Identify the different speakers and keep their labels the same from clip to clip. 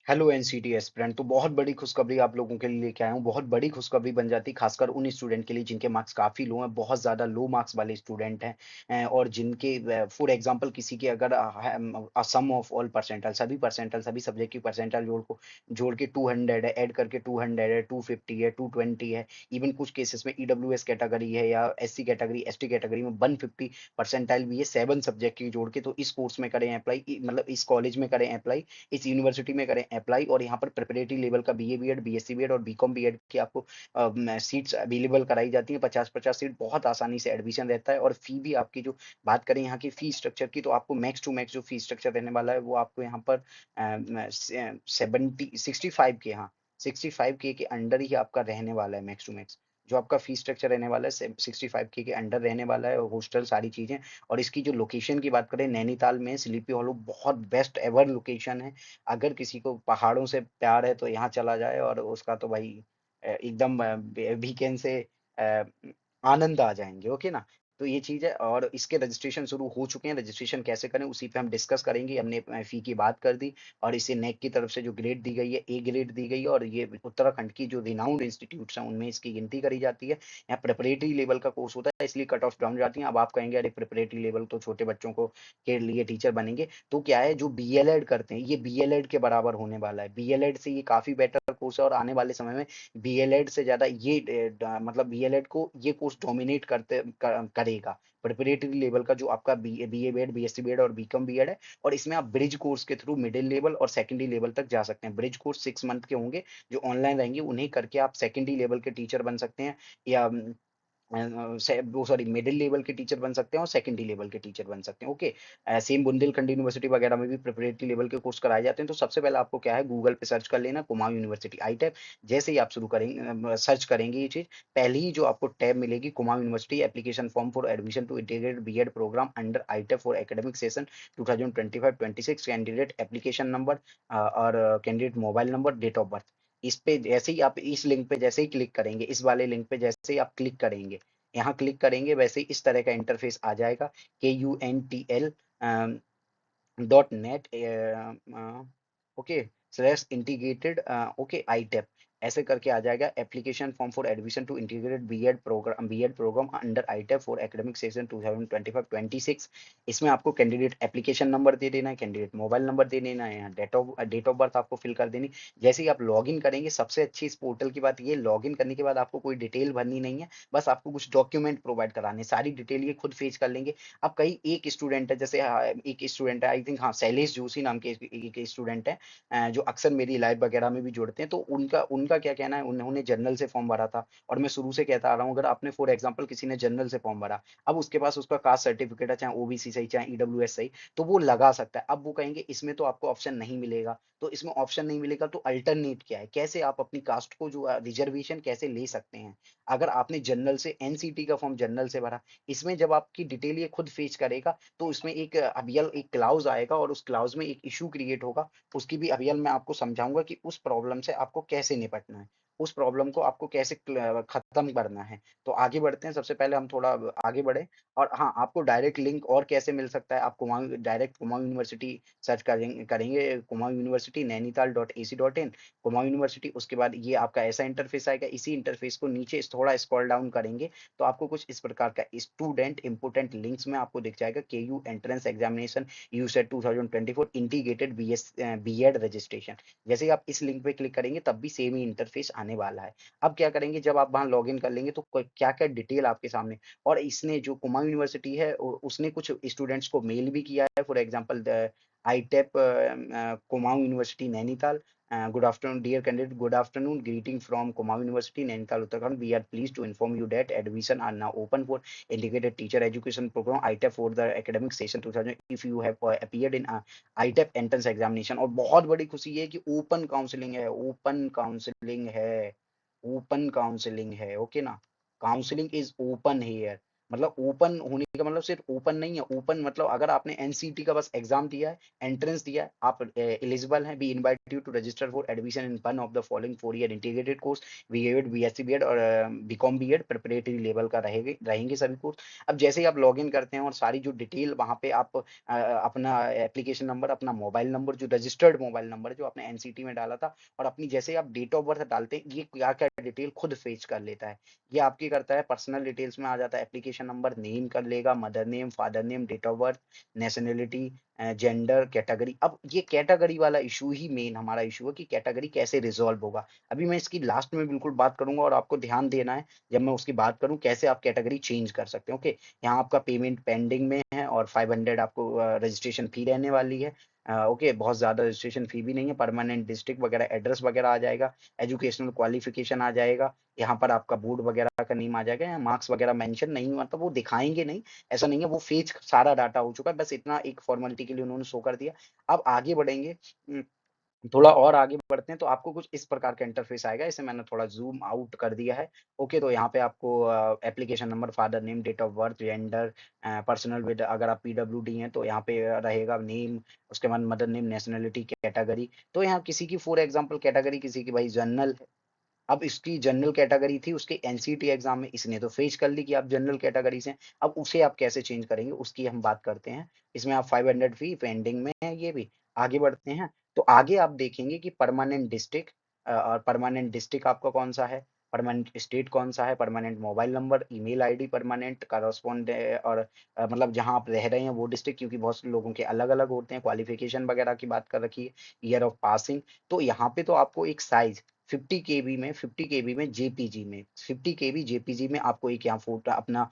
Speaker 1: Hello NCT aspirant. तो बहुत बड़ी खुशखबरी आप लोगों के लिए लेके आया हूँ। बहुत बड़ी खुशखबरी बन जाती है खासकर उन स्टूडेंट के लिए जिनके मार्क्स काफ़ी लो हैं, बहुत ज़्यादा लो मार्क्स वाले स्टूडेंट हैं। और जिनके फॉर एग्जांपल किसी के अगर सम ऑफ ऑल परसेंटाइल सभी सब्जेक्ट की परसेंटाइल जोड़ के 200 है, ऐड करके 200 है, 250 है, 220 है। इवन कुछ केसेस में ईडब्ल्यूएस कैटेगरी है या एससी कैटेगरी, एसटी कैटेगरी में 150 परसेंटाइल भी है 7 सब्जेक्ट की जोड़ के। तो इस कोर्स में करें अप्लाई, मतलब इस कॉलेज में करें अप्लाई, इस यूनिवर्सिटी में करें अप्लाई। और यहाँ पर प्रिपरेटरी लेवल का बीए बीएड, बीएससी बीएड और बीकॉम बीएड की आपको सीट्स अवेलेबल कराई जाती हैं। 50-50 सीट, बहुत आसानी से एडमिशन रहता है। और फी भी आपकी जो बात करें यहाँ की फी स्ट्रक्चर की, तो आपको मैक्स टू मैक्स जो फी स्ट्रक्चर रहने वाला है वो आपको यहाँ पर 65 के, हाँ 65 के अंडर ही आपका रहने वाला है मैक्स टू मैक्स। जो आपका फी स्ट्रक्चर रहने वाला है 65 के अंडर रहने वाला है, हॉस्टल सारी चीजें। और इसकी जो लोकेशन की बात करें, नैनीताल में स्लीपी होलो बहुत बेस्ट एवर लोकेशन है। अगर किसी को पहाड़ों से प्यार है तो यहाँ चला जाए, और उसका तो भाई एकदम वीकेंड से अ, आनंद आ जाएँगे, ओके ना? तो ये चीज़ है। और इसके रजिस्ट्रेशन शुरू हो चुके हैं। रजिस्ट्रेशन कैसे करें उसी पे हम डिस्कस करेंगे। हमने फ़ी की बात कर दी, और इसे नेक की तरफ से जो ग्रेड दी गई है, ए ग्रेड दी गई है। और ये उत्तराखंड की जो रिनाउंड इंस्टीट्यूट्स हैं उनमें इसकी गिनती करी जाती है। यहाँ प्रिपरेटरी लेवल का कोर्स होता है, इसलिए कट ऑफ डाउन जाती हैं। अब आप कहेंगे अरे प्रिपरेटरी लेवल तो छोटे बच्चों को के लिए टीचर बनेंगे। तो क्या है, जो बीएलएड करते हैं ये बीएलएड के बराबर होने वाला है। बीएलएड से ये काफ़ी बेटर कोर्स है, और आने वाले समय में बीएलएड से ज़्यादा ये मतलब बीएलएड को ये कोर्स डोमिनेट करेगा। प्रिपरेटरी लेवल का जो आपका बीए बीएड, बीएससी बीएड और बीकॉम बीएड है। और इसमें आप ब्रिज कोर्स के थ्रू मिडिल लेवल और सेकेंडरी लेवल तक जा सकते हैं। ब्रिज कोर्स 6 मंथ के होंगे, जो ऑनलाइन रहेंगे। उन्हें करके आप सेकेंडरी लेवल के टीचर बन सकते हैं, या वो सॉरी मिडिल लेवल के टीचर बन सकते हैं और सेकेंडरी लेवल के टीचर बन सकते हैं, ओके। सेम बुंदेलखंड यूनिवर्सिटी वगैरह में भी प्रिपरेटरी लेवल के कोर्स कराए जाते हैं। तो सबसे पहले आपको क्या है, गूगल पे सर्च कर लेना कुमाऊं यूनिवर्सिटी आईटेप। जैसे ही आप शुरू करेंगे, सर्च करेंगे ये चीज, पहले ही जो आपको टैब मिलेगी Kumaon university application form for admission to integrated BEd programme under ITEP for academic session 2025-26, candidate application number और candidate mobile number, date of birth. इस पे जैसे ही आप इस लिंक पे जैसे ही क्लिक करेंगे, इस वाले लिंक पे जैसे ही आप क्लिक करेंगे, यहाँ क्लिक करेंगे, वैसे ही इस तरह का इंटरफेस आ जाएगा। KUNTL dot net, okay, slash integrated, okay, ITEP. ऐसे करके आ जाएगा, application form for admission to integrated BEd programme under ITEP for academic session 2025-26। इसमें आपको कैंडिडेट एप्लीकेशन नंबर दे देना है, कैंडिडेट मोबाइल नंबर दे देना है, यहाँ डेट ऑफ बर्थ आपको फिल कर देनी। जैसे ही आप लॉगिन करेंगे, सबसे अच्छी इस पोर्टल की बात ये, लॉगिन करने के बाद आपको कोई डिटेल भरनी नहीं है। बस आपको कुछ डॉक्यूमेंट प्रोवाइड कराने हैं, सारी डिटेल ये खुद फेच कर लेंगे। अब कई एक स्टूडेंट है, जैसे एक स्टूडेंट है, आई थिंक, हाँ, शैलेश जोशी नाम के एक स्टूडेंट है, जो अक्सर मेरी लाइव वगैरह में भी जुड़ते हैं। तो उनका उनका क्या कहना है, उन्होंने जनरल से फॉर्म भरा था। और मैं शुरू से कहता आ रहा हूँ, अगर आपने फॉर एग्जाम्पल किसी ने जनरल से फॉर्म भरा, अब उसके पास उसका कास्ट सर्टिफिकेट है, चाहे ओबीसी सही चाहे ईडब्ल्यूएस सही, तो वो लगा सकता है। अब वो कहेंगे इसमें तो आपको ऑप्शन नहीं मिलेगा। तो इसमें ऑप्शन नहीं मिलेगा तो अल्टरनेट क्या है, कैसे आप अपनी कास्ट को जो रिजर्वेशन कैसे ले सकते हैं। अगर आपने जनरल से एनसीटी का फॉर्म जनरल से भरा, इसमें जब आपकी डिटेल ये खुद फेच करेगा, तो इसमें एक अभियल एक क्लाउज आएगा, और उस क्लाउज में एक इशू क्रिएट होगा। उसकी भी अभियल मैं आपको समझाऊंगा कि उस प्रॉब्लम से आपको कैसे निपटना है, उस प्रॉब्लम को आपको कैसे खत्म करना है। तो आगे बढ़ते हैं, सबसे पहले हम थोड़ा आगे बढ़े। और हाँ, आपको डायरेक्ट लिंक और कैसे मिल सकता है, आप Kumaon direct Kumaon university search करेंगे कुमाऊं यूनिवर्सिटी नैनीताल.ac.in, कुमाऊं यूनिवर्सिटी। उसके बाद ये आपका ऐसा इंटरफेस आएगा। इसी इंटरफेस को नीचे थोड़ा स्क्रॉल डाउन करेंगे, तो आपको कुछ इस प्रकार का स्टूडेंट इंपोर्टेंट लिंक्स में आपको दिख जाएगा, KU entrance examination USET 2024 integrated BEd registration. जैसे ही आप इस लिंक पे क्लिक करेंगे, तब भी सेम ही इंटरफेस आने वाला है। अब क्या करेंगे, जब आप वहां लॉग इन कर लेंगे, तो क्या क्या डिटेल आपके सामने। और इसने जो कुमाऊं यूनिवर्सिटी है, उसने कुछ स्टूडेंट्स को मेल भी किया है, for example ITEP Kumaon university Nainital. Good afternoon, dear candidate. Good afternoon. Greeting from Kumaon University, Nainital, Uttarakhand. We are pleased to inform you that admission are now open for integrated teacher education program ITEP for the academic session 2000. If you have appeared in ITEP entrance examination, और बहुत बड़ी खुशी है कि open counselling है, open counselling है, open counselling है, okay ना। Counselling is open here. मतलब ओपन होने का मतलब सिर्फ ओपन नहीं है, ओपन मतलब अगर आपने एनसीटी का बस एग्जाम दिया है, एंट्रेंस दिया है, आप एलिजिबल हैं, we invite you to register for admission in one of the following 4 year integrated course, BEd, BSc BEd और बीकॉम बीएड प्रिपरेटरी लेवल का रहेंगे सभी कोर्स। अब जैसे ही आप लॉग इन करते हैं और सारी जो डिटेल वहाँ पे आप अपना एप्लीकेशन नंबर, अपना मोबाइल नंबर, जो रजिस्टर्ड मोबाइल नंबर जो आपने एनसीटी में डाला था, और अपनी जैसे ही आप डेट ऑफ बर्थ डालते हैं, ये क्या क्या डिटेल खुद फेच कर लेता है। ये आपकी करता है पर्सनल डिटेल्स में आ जाता है, एप्लीकेशन नंबर, नेम कर लेगा, mother name, father name, date of birth, nationality, gender, category. अब ये कैटेगरी वाला इशू ही मेन हमारा इशू है कि कैटेगरी कैसे रिजॉल्व होगा। अभी मैं इसकी लास्ट में बिल्कुल बात करूंगा और आपको ध्यान देना है जब मैं उसकी बात करूं कैसे आप कैटेगरी चेंज कर सकते हैं। ओके, यहाँ आपका पेमेंट पेंडिंग में है और 500 आपको रजिस्ट्रेशन फी रहने वाली है। ओके, बहुत ज्यादा रजिस्ट्रेशन फी भी नहीं है। परमानेंट डिस्ट्रिक्ट वगैरह एड्रेस वगैरह आ जाएगा, एजुकेशनल क्वालिफिकेशन आ जाएगा, यहाँ पर आपका बोर्ड वगैरह का नेम आ जाएगा, या मार्क्स वगैरह मेंशन नहीं, मतलब वो दिखाएंगे नहीं, ऐसा नहीं है, वो फेच सारा डाटा हो चुका है, बस इतना एक फॉर्मेलिटी के लिए उन्होंने शो कर दिया। अब आगे बढ़ेंगे, थोड़ा और आगे बढ़ते हैं तो आपको कुछ इस प्रकार का इंटरफेस आएगा। इसे मैंने थोड़ा जूम आउट कर दिया है। ओके, तो यहाँ पे आपको application number, father name, date of birth, gender, personal with, अगर आप पीडब्ल्यूडी हैं तो यहाँ पे रहेगा नेम, उसके बाद मदर नेम, नेशनलिटी, कैटेगरी। तो यहाँ किसी की फॉर एग्जांपल कैटेगरी किसी की भाई जनरल है। अब इसकी जनरल कैटेगरी थी, उसके एनसीटी एग्जाम में इसने तो फेच कर ली कि आप जनरल कैटेगरी से हैं। अब उसे आप कैसे चेंज करेंगे उसकी हम बात करते हैं। इसमें आप 500 फी पेंडिंग में है, ये भी। आगे बढ़ते हैं तो आगे आप देखेंगे कि परमानेंट डिस्ट्रिक्ट, और परमानेंट डिस्ट्रिक्ट आपका कौन सा है, परमानेंट स्टेट कौन सा है, permanent mobile number, email ID, permanent correspond, और मतलब जहां आप रह रहे हैं वो डिस्ट्रिक्ट, क्योंकि बहुत से लोगों के अलग अलग होते हैं। क्वालिफिकेशन वगैरह की बात कर रखी है, ईयर ऑफ पासिंग। तो यहाँ पे तो आपको एक साइज 50 KB में जेपीजी में, 50 KB जेपीजी में आपको एक यहाँ फोटो अपना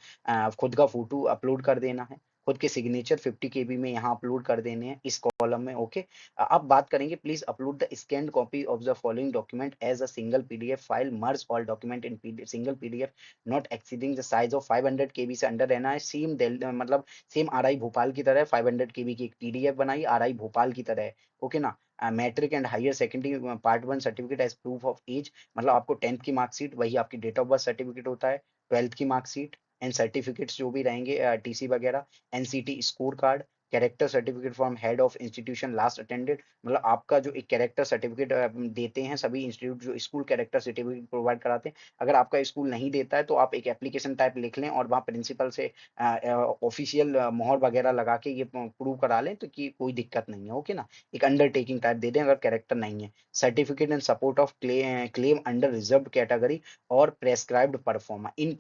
Speaker 1: खुद का फोटो अपलोड कर देना है। खुद के सिग्नेचर 50 KB में यहाँ अपलोड कर देने हैं इस कॉलम में। ओके, अब बात करेंगे, please upload the scan copy of the following document as a single PDF file, merge all document in single PDF, not exceeding the size of 500 KB से अंडर रहना है। सेम मतलब सेम आरआई भोपाल की तरह 500 KB की एक PDF बनाई, RI Bhopal की तरह। ओके ना, matric and higher secondary part 1 certificate as proof of age, मतलब आपको 10th की मार्कशीट, वही आपकी डेट ऑफ बर्थ सर्टिफिकेट होता है, 12th की मार्कशीट एंड सर्टिफिकेट्स जो भी रहेंगे, टीसी वगैरह, NCT score card, character certificate from head of institution last attended, मतलब आपका जो एक कैरेक्टर सर्टिफिकेट देते हैं सभी इंस्टीट्यूट, जो स्कूल कैरेक्टर सर्टिफिकेट प्रोवाइड कराते हैं। अगर आपका स्कूल नहीं देता है तो आप एक एप्लीकेशन टाइप लिख लें और वहाँ प्रिंसिपल से ऑफिशियल मोहर वगैरह लगा के ये प्रूव करा लें, तो कि कोई दिक्कत नहीं है। ओके ना, एक अंडरटेकिंग टाइप दे दें अगर कैरेक्टर नहीं है। Certificate in support of claim under reserve category और prescribed proforma in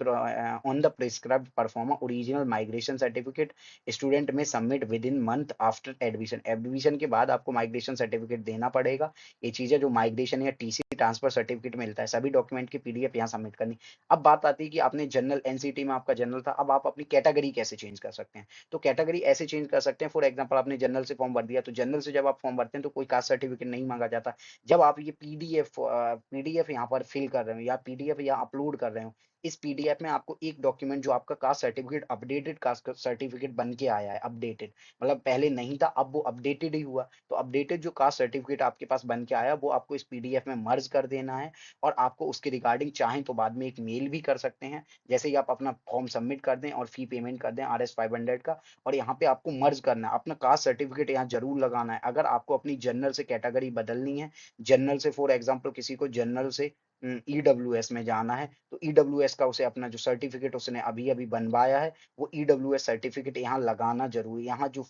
Speaker 1: on the prescribed proforma original migration certificate student में submit within month after admission. Admission के बाद आपको माइग्रेशन सर्टिफिकेट देना पड़ेगा। ये चीजें जो माइग्रेशन या टीसी ट्रांसफर सर्टिफिकेट मिलता है, सभी डॉक्यूमेंट की पीडीएफ यहाँ सबमिट करनी। अब बात आती है कि आपने जनरल, एनसीटी में आपका जनरल था, अब आप अपनी कैटेगरी कैसे चेंज कर सकते हैं। तो कैटेगरी ऐसे चेंज कर सकते हैं, फॉर एग्जांपल आपने जनरल से फॉर्म भर दिया, तो जनरल से जब आप फॉर्म भरते हैं तो कोई कास्ट सर्टिफिकेट नहीं मांगा जाता। जब आप ये पीडीएफ यहाँ पर फिल कर रहे हो या पीडीएफ यहाँ अपलोड कर रहे हो, इस पीडीएफ में आपको एक डॉक्यूमेंट जो आपका caste certificate, updated caste certificate बन के आया है, अपडेटेड, मतलब पहले नहीं था अब वो अपडेटेड ही हुआ, तो अपडेटेड जो कास्ट सर्टिफिकेट आपके पास बन के आया वो आपको इस पीडीएफ में मर्ज कर देना है। और आपको उसके रिगार्डिंग चाहें तो बाद में एक मेल भी कर सकते हैं, जैसे ही आप अपना फॉर्म सबमिट कर दें और फी पेमेंट कर दें RS 500 का। और यहाँ पे आपको मर्ज करना है, अपना कास्ट सर्टिफिकेट यहाँ जरूर लगाना है। अगर आपको अपनी जनरल से कैटेगरी बदलनी है, जनरल से फॉर एग्जाम्पल किसी को जनरल से ईडब्ल्यूएस में जाना है, तो ईडब्ल्यूएस का उसे अपना जो सर्टिफिकेट उसने अभी अभी बनवाया है, वो ईडब्ल्यूएस सर्टिफिकेट यहाँ लगाना जरूरी है। यहाँ जो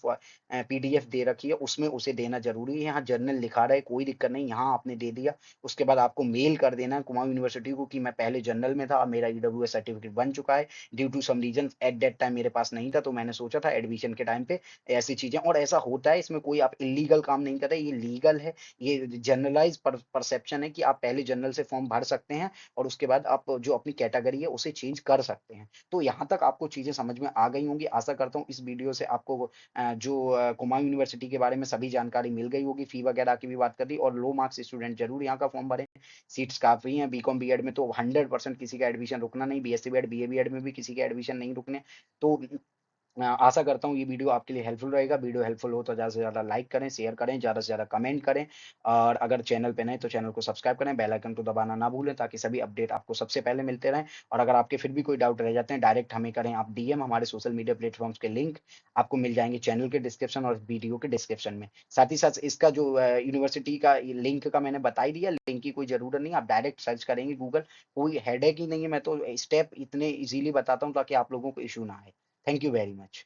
Speaker 1: पीडीएफ दे रखी है उसमें उसे देना जरूरी है। यहाँ जर्नल लिखा रहे कोई दिक्कत नहीं, यहाँ आपने दे दिया। उसके बाद आपको मेल कर देना है कुमाऊं यूनिवर्सिटी को कि मैं पहले जनरल में था, अब मेरा ईडब्ल्यूएस सर्टिफिकेट बन चुका है, due to some reason at that time मेरे पास नहीं था, तो मैंने सोचा था एडमिशन के टाइम पे ऐसी चीजें। और ऐसा होता है, इसमें कोई आप इलीगल काम नहीं कर रहे, ये लीगल है। ये जनरलाइज परसेप्शन है कि आप पहले जनरल से फॉर्म भर सकते हैं और उसके बाद आप जो अपनी कैटेगरी है उसे चेंज कर सकते हैं। तो यहाँ तक आपको चीजें समझ में आ गई होंगी, आशा करता हूँ इस वीडियो से आपको जो कुमाऊं यूनिवर्सिटी के बारे में सभी जानकारी मिल गई होगी। फी वगैरह की भी बात कर दी, और लो मार्क्स स्टूडेंट जरूर यहाँ का फॉर्म भरें, सीट्स काफी हैं। बीकॉम बीएड में तो 100% किसी का एडमिशन रुकना नहीं, बीएससी बीएड बीए बीएड में भी किसी का एडमिशन नहीं रुकने। तो मैं आशा करता हूँ ये वीडियो आपके लिए हेल्पफुल रहेगा। वीडियो हेल्पफुल हो तो ज़्यादा से ज़्यादा लाइक करें, शेयर करें, ज़्यादा से ज़्यादा कमेंट करें और अगर चैनल पे नए तो चैनल को सब्सक्राइब करें, बेल आइकन को दबाना ना भूलें ताकि सभी अपडेट आपको सबसे पहले मिलते रहें। और अगर आपके फिर भी कोई डाउट रह जाते हैं, डायरेक्ट हमें करें आप डीएम, हमारे सोशल मीडिया प्लेटफ़ॉर्म्स के लिंक आपको मिल जाएँगे चैनल के डिस्क्रिप्शन और वीडियो के डिस्क्रिप्शन में। साथ ही साथ इसका जो यूनिवर्सिटी का लिंक का मैंने बता ही दिया, लिंक की कोई ज़रूरत नहीं है, आप डायरेक्ट सर्च करेंगे गूगल, कोई हेडेक ही नहीं है, मैं तो स्टेप इतने ईज़िली बताता हूँ ताकि आप लोगों को इश्यू ना आए। Thank you very much.